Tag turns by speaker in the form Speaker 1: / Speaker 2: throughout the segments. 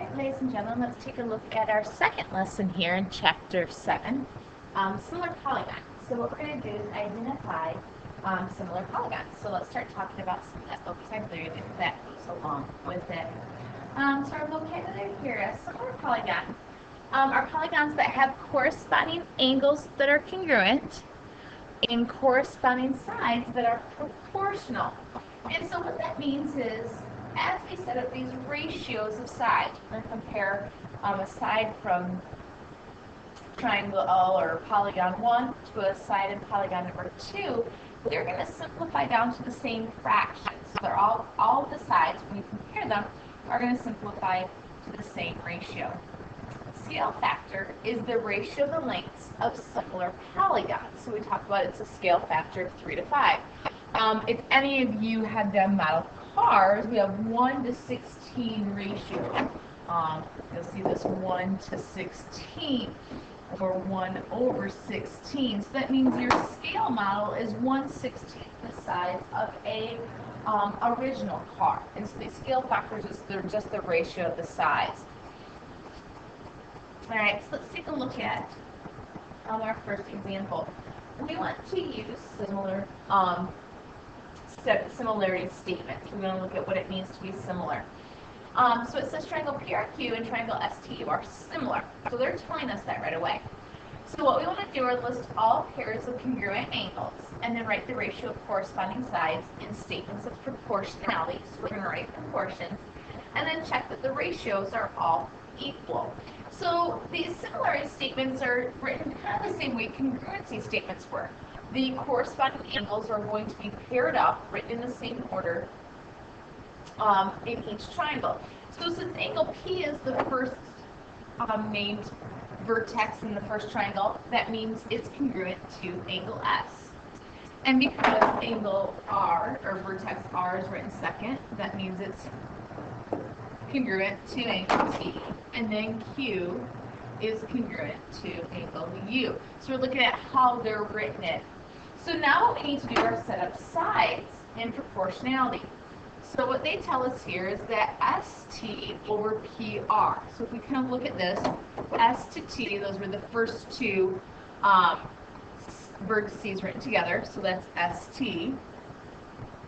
Speaker 1: right, ladies and gentlemen, let's take a look at our second lesson here in Chapter 7, similar polygons. So what we're going to do is identify similar polygons. So let's start talking about some of that vocabulary that goes along with it. So our vocabulary here is similar polygon are polygons that have corresponding angles that are congruent and corresponding sides that are proportional. And so what that means is, as we set up these ratios of sides, we're going to compare a side from triangle or polygon 1 to a side in polygon number 2, they're going to simplify down to the same fractions. So they're all of the sides, when you compare them, are going to simplify to the same ratio. Scale factor is the ratio of the lengths of similar polygons. So we talked about it's a scale factor of 3 to 5. If any of you have done model cars, we have 1 to 16 ratio. You'll see this 1 to 16 or 1 over 16. So that means your scale model is 1/16 the size of a original car. And so the scale factors they're just the ratio of the size. All right, so let's take a look at our first example. We want to use similarity statements. We're going to look at what it means to be similar. So it says triangle PRQ and triangle STU are similar. So they're telling us that right away. So what we want to do is list all pairs of congruent angles and then write the ratio of corresponding sides in statements of proportionality. So we're going to write proportions and then check that the ratios are all equal. So these similarity statements are written kind of the same way congruency statements were. The corresponding angles are going to be paired up, written in the same order in each triangle. So since angle P is the first named vertex in the first triangle, that means it's congruent to angle S. And because angle R, or vertex R, is written second, that means it's congruent to angle T. And then Q is congruent to angle U. So we're looking at how they're written in. So now what we need to do is set up sides in proportionality. So what they tell us here is that ST over PR. So if we kind of look at this, S to T, those were the first two vertices written together. So that's ST.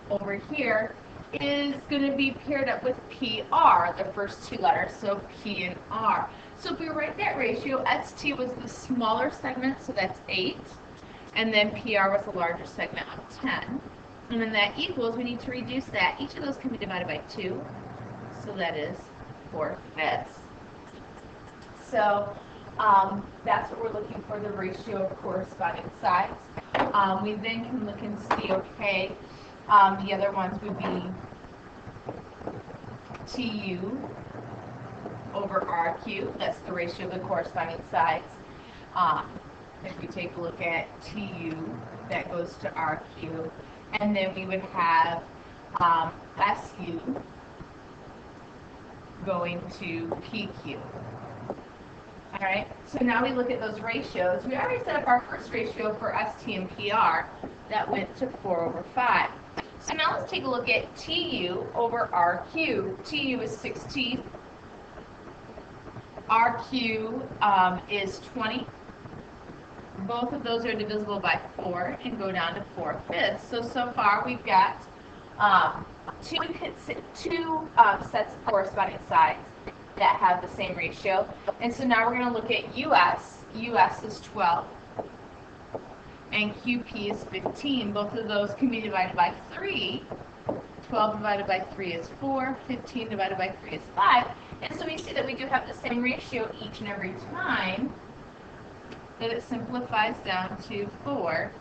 Speaker 1: Over here is going to be paired up with PR, the first two letters, so P and R. So if we write that ratio, ST was the smaller segment, so that's 8. And then PR was the larger segment of 10. And then that equals, we need to reduce that. Each of those can be divided by 2. So that is 4/5. So that's what we're looking for, the ratio of corresponding sides. We then can look and see, okay, the other ones would be TU over RQ. That's the ratio of the corresponding sides. If we take a look at TU, that goes to RQ. And then we would have SU going to PQ. All right, so now we look at those ratios. We already set up our first ratio for ST and PR. That went to 4/5. So now let's take a look at TU over RQ. TU is 16. RQ is 20. Both of those are divisible by 4 and go down to 4/5. So far we've got two sets of corresponding sides that have the same ratio. And so now we're going to look at US. US is 12. And QP is 15. Both of those can be divided by 3. 12 divided by 3 is 4. 15 divided by 3 is 5. And so we see that we do have the same ratio each and every time, that it simplifies down to 4/5.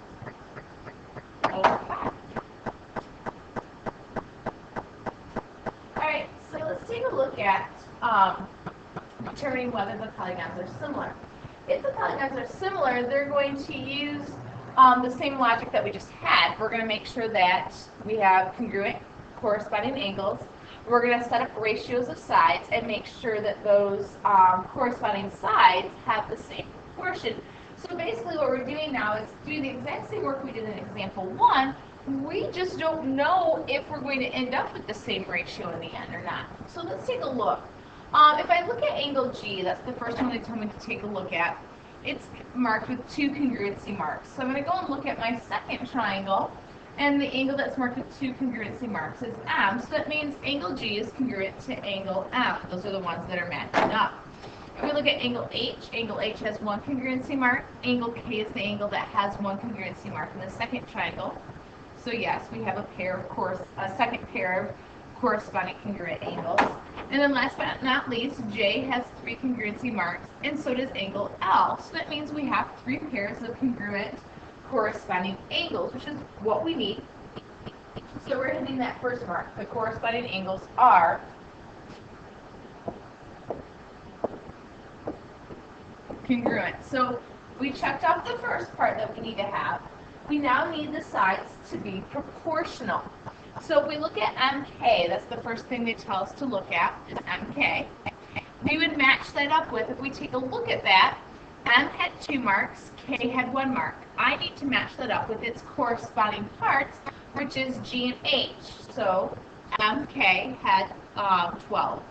Speaker 1: Alright, so let's take a look at determining whether the polygons are similar. If the polygons are similar, they're going to use the same logic that we just had. We're going to make sure that we have congruent corresponding angles. We're going to set up ratios of sides and make sure that those corresponding sides have the same proportion. So basically what we're doing now is doing the exact same work we did in example 1. We just don't know if we're going to end up with the same ratio in the end or not. So let's take a look. If I look at angle G, that's the first one they tell me to take a look at. It's marked with 2 congruency marks. So I'm going to go and look at my second triangle, and the angle that's marked with 2 congruency marks is M. So that means angle G is congruent to angle M. Those are the ones that are matching up. If we look at angle H has 1 congruency mark. Angle K is the angle that has 1 congruency mark in the second triangle. So yes, we have a second pair of corresponding congruent angles. And then last but not least, J has 3 congruency marks, and so does angle L. So that means we have 3 pairs of congruent corresponding angles, which is what we need. So we're hitting that first mark. The corresponding angles are congruent. So we checked off the first part that we need to have. We now need the sides to be proportional. So if we look at MK, that's the first thing they tell us to look at, is MK. We would match that up with, if we take a look at that, M had 2 marks, K had 1 mark. I need to match that up with its corresponding parts, which is G and H. So MK had 12.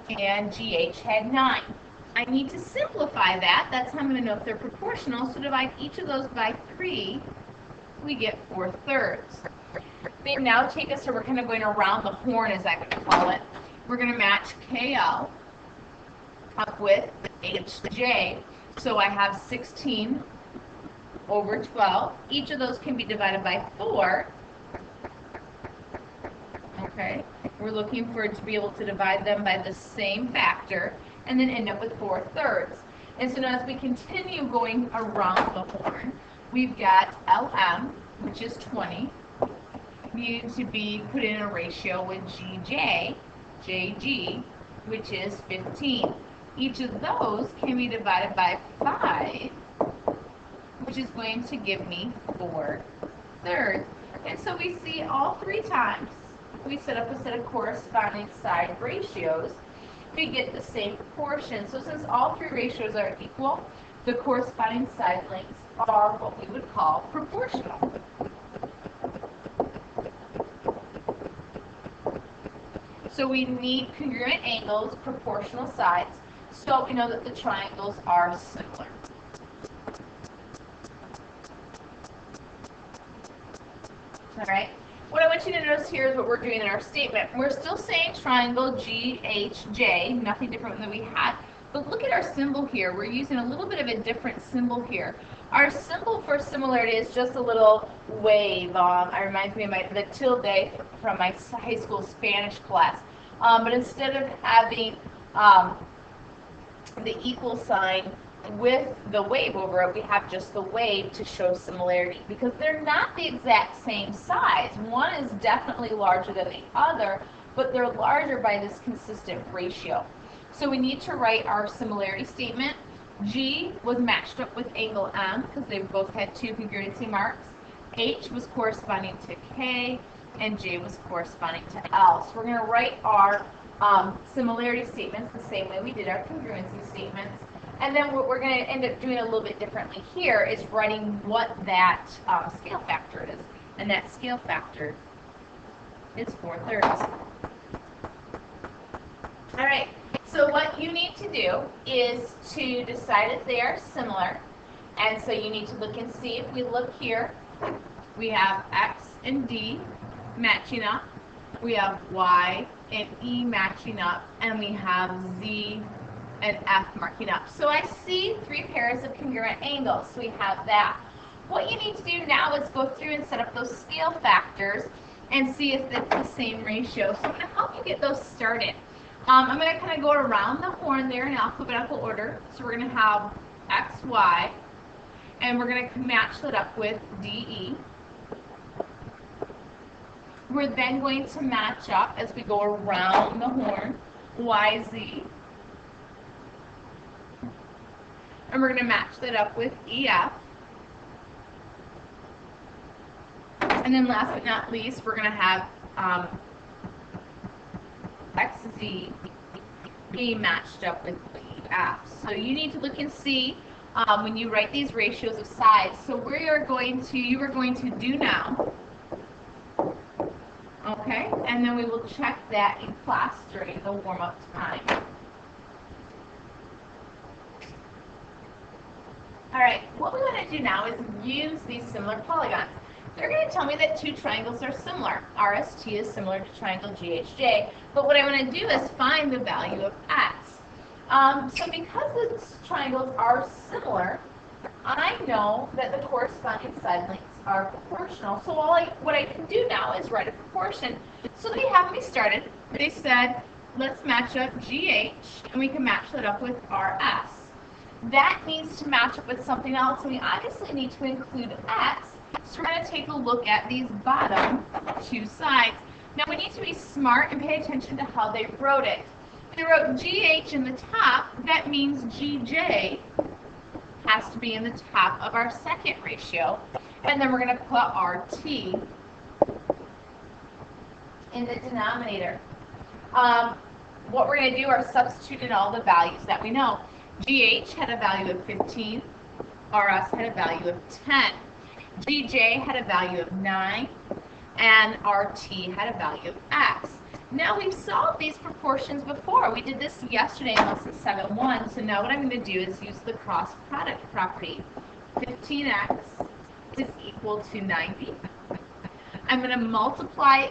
Speaker 1: And GH had 9. I need to simplify that. That's how I'm going to know if they're proportional. So divide each of those by 3, we get 4/3. They now take us, so we're kind of going around the horn, as I would call it. We're going to match KL up with HJ. So I have 16 over 12. Each of those can be divided by 4. Okay, we're looking for it to be able to divide them by the same factor and then end up with 4/3. And so now as we continue going around the horn, we've got LM, which is 20, needed to be put in a ratio with JG, which is 15. Each of those can be divided by 5, which is going to give me 4/3. And so we see all 3 times we set up a set of corresponding side ratios, we get the same proportion. So since all 3 ratios are equal, the corresponding side lengths are what we would call proportional. So we need congruent angles, proportional sides, so we know that the triangles are similar. All right. What I want you to notice here is what we're doing in our statement. We're still saying triangle GHJ, nothing different than we had. But look at our symbol here. We're using a little bit of a different symbol here. Our symbol for similarity is just a little wave. It reminds me of the tilde from my high school Spanish class. But instead of having the equal sign with the wave over it, we have just the wave to show similarity, because they're not the exact same size. One is definitely larger than the other, but they're larger by this consistent ratio. So we need to write our similarity statement. G was matched up with angle M because they both had 2 congruency marks. H was corresponding to K, and J was corresponding to L. So we're going to write our similarity statements the same way we did our congruency statements. And then what we're going to end up doing a little bit differently here is writing what that scale factor is. And that scale factor is 4/3. All right, so what you need to do is to decide if they are similar. And so you need to look and see. If we look here, we have X and D matching up. We have Y and E matching up. And we have Z and F marking up. So I see 3 pairs of congruent angles. So we have that. What you need to do now is go through and set up those scale factors and see if it's the same ratio. So I'm going to help you get those started. I'm going to kind of go around the horn there in alphabetical order. So we're going to have X, Y, and we're going to match that up with DE. We're then going to match up as we go around the horn, YZ. And we're going to match that up with EF. And then last but not least, we're going to have XZ be matched up with EF. So you need to look and see when you write these ratios of sides. So you are going to do now. Okay. Okay, and then we will check that in class during the warm-up time. All right, what we want to do now is use these similar polygons. They're going to tell me that two triangles are similar. RST is similar to triangle GHJ, but what I want to do is find the value of x. So because the triangles are similar, I know that the corresponding side lengths are proportional. So what I can do now is write a proportion. So they have me started. They said, let's match up GH, and we can match that up with RS. That needs to match up with something else, and we obviously need to include x. So we're going to take a look at these bottom two sides. Now we need to be smart and pay attention to how they wrote it. They wrote GH in the top. That means GJ has to be in the top of our second ratio. And then we're going to put RT in the denominator. What we're going to do is substitute in all the values that we know. GH had a value of 15. RS had a value of 10. GJ had a value of 9. And RT had a value of x. Now we've solved these proportions before. We did this yesterday in lesson 7.1. So now what I'm going to do is use the cross product property. 15x is equal to 90. I'm going to multiply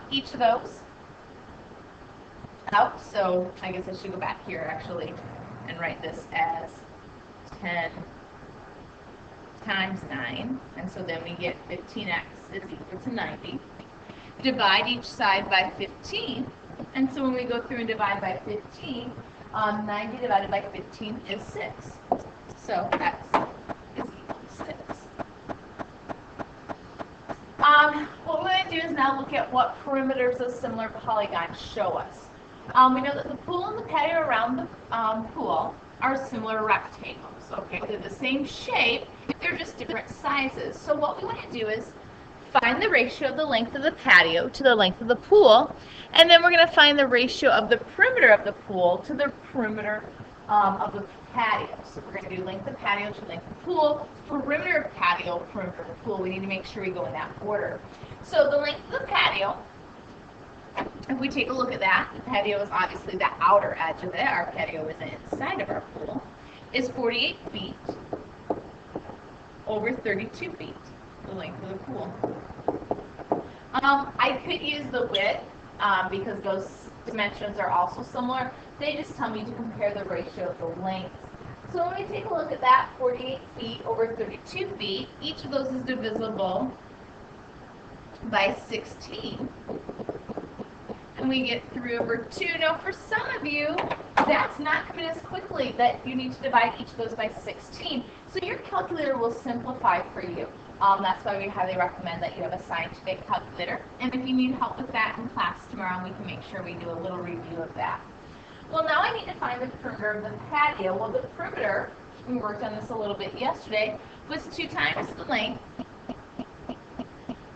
Speaker 1: each of those out. So I guess I should go back here actually and write this as 10 times 9. And so then we get 15x is equal to 90. Divide each side by 15. And so when we go through and divide by 15, 90 divided by 15 is 6. So x is equal to 6. What we're going to do is now look at what perimeters of similar polygons show us. We know that the pool and the patio around the pool are similar rectangles. Okay, they're the same shape, they're just different sizes. So what we want to do is find the ratio of the length of the patio to the length of the pool, and then we're going to find the ratio of the perimeter of the pool to the perimeter of the patio. So we're going to do length of patio to length of pool, perimeter of patio, perimeter of the pool. We need to make sure we go in that order. So the length of the patio, if we take a look at that, the patio is obviously the outer edge of it. Our patio is inside of our pool, is 48 feet over 32 feet, the length of the pool. I could use the width because those dimensions are also similar. They just tell me to compare the ratio of the lengths. So when we take a look at that, 48 feet over 32 feet, each of those is divisible by 16. And we get 3 over 2. Now for some of you, that's not coming as quickly, that you need to divide each of those by 16. So your calculator will simplify for you. That's why we highly recommend that you have a scientific calculator. And if you need help with that in class tomorrow, we can make sure we do a little review of that. Well, now I need to find the perimeter of the patio. Well, the perimeter, we worked on this a little bit yesterday, was 2 times the length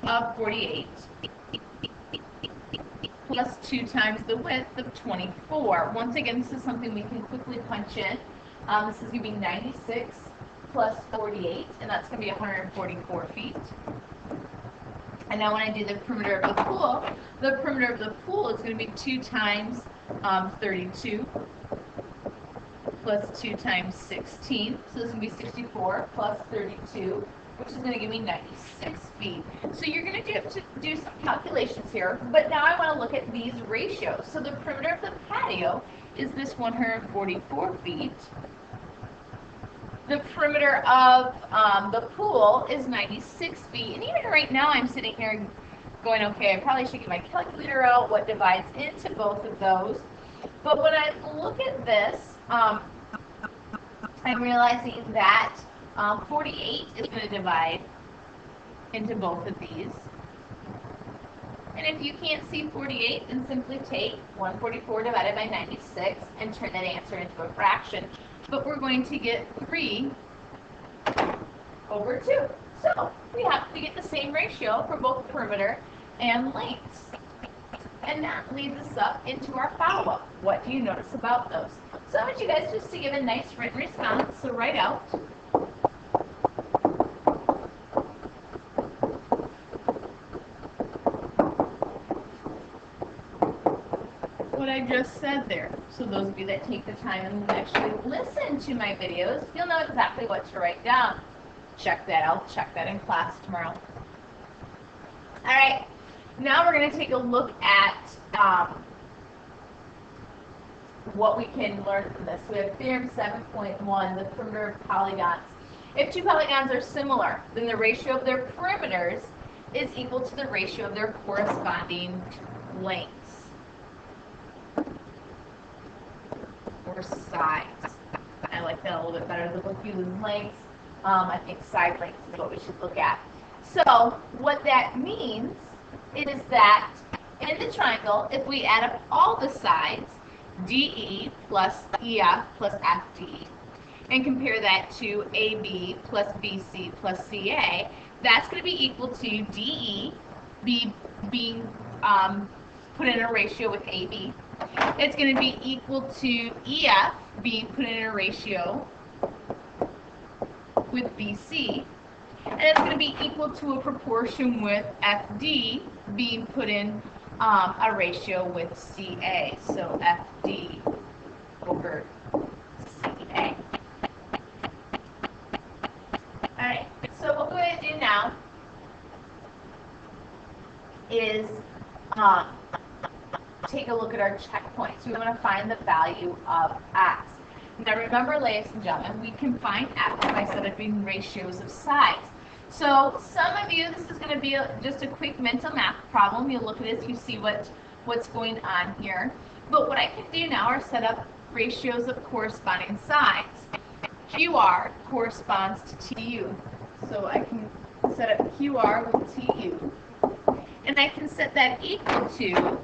Speaker 1: of 48 plus 2 times the width of 24. Once again, this is something we can quickly punch in. This is going to be 96 plus 48, and that's going to be 144 feet. And now when I do the perimeter of the perimeter of the pool is going to be 2 times 32 plus 2 times 16. So this is going to be 64 plus 32, which is going to give me 96 feet. So you're going to have to do some calculations here, but now I want to look at these ratios. So the perimeter of the patio is this 144 feet. The perimeter of the pool is 96 feet. And even right now I'm sitting here going, okay, I probably should get my calculator out, what divides into both of those. But when I look at this, I'm realizing that 48 is going to divide into both of these. And if you can't see 48, then simply take 144 divided by 96 and turn that answer into a fraction. But we're going to get 3 over 2. So we have to get the same ratio for both perimeter and lengths. And that leads us up into our follow-up. What do you notice about those? So I want you guys just to give a nice written response. So write out. what I just said there. So those of you that take the time and actually listen to my videos, you'll know exactly what to write down. Check that. I'll check that in class tomorrow. All right. Now we're going to take a look at what we can learn from this. We have theorem 7.1, the perimeter of polygons. If two polygons are similar, then the ratio of their perimeters is equal to the ratio of their corresponding lengths or sides. I like that a little bit better. The book uses lengths. I think side lengths is what we should look at. So what that means is that in the triangle, if we add up all the sides, DE plus EF plus FD, and compare that to AB plus BC plus CA, that's going to be equal to DE being put in a ratio with AB. It's going to be equal to EF being put in a ratio with BC. And it's going to be equal to a proportion with FD being put in a ratio with CA. So FD over CA. Alright, so what we're going to do now is take a look at our checkpoints. We want to find the value of x. Now remember, ladies and gentlemen, we can find x by setting ratios of sides. So some of you, this is going to be just a quick mental math problem. You look at this, you see what's going on here. But what I can do now are set up ratios of corresponding sides. QR corresponds to TU. So I can set up QR with TU. And I can set that equal to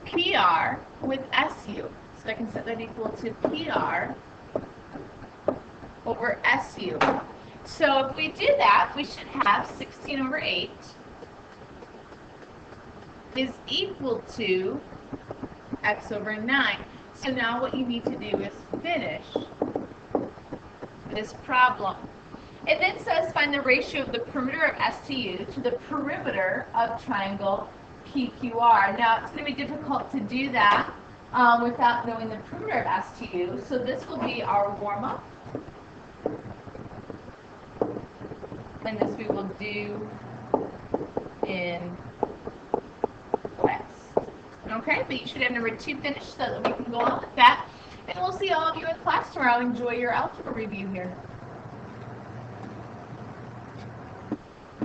Speaker 1: PR with SU. So I can set that equal to PR over SU. So if we do that, we should have 16 over 8 is equal to x over 9. So now what you need to do is finish this problem. It then says find the ratio of the perimeter of STU to the perimeter of triangle PQR. Now it's going to be difficult to do that without knowing the perimeter of STU. So this will be our warm-up. And this we will do in class. Okay, but you should have number 2 finished so that we can go on with that. And we'll see all of you in class tomorrow. Enjoy your algebra review here.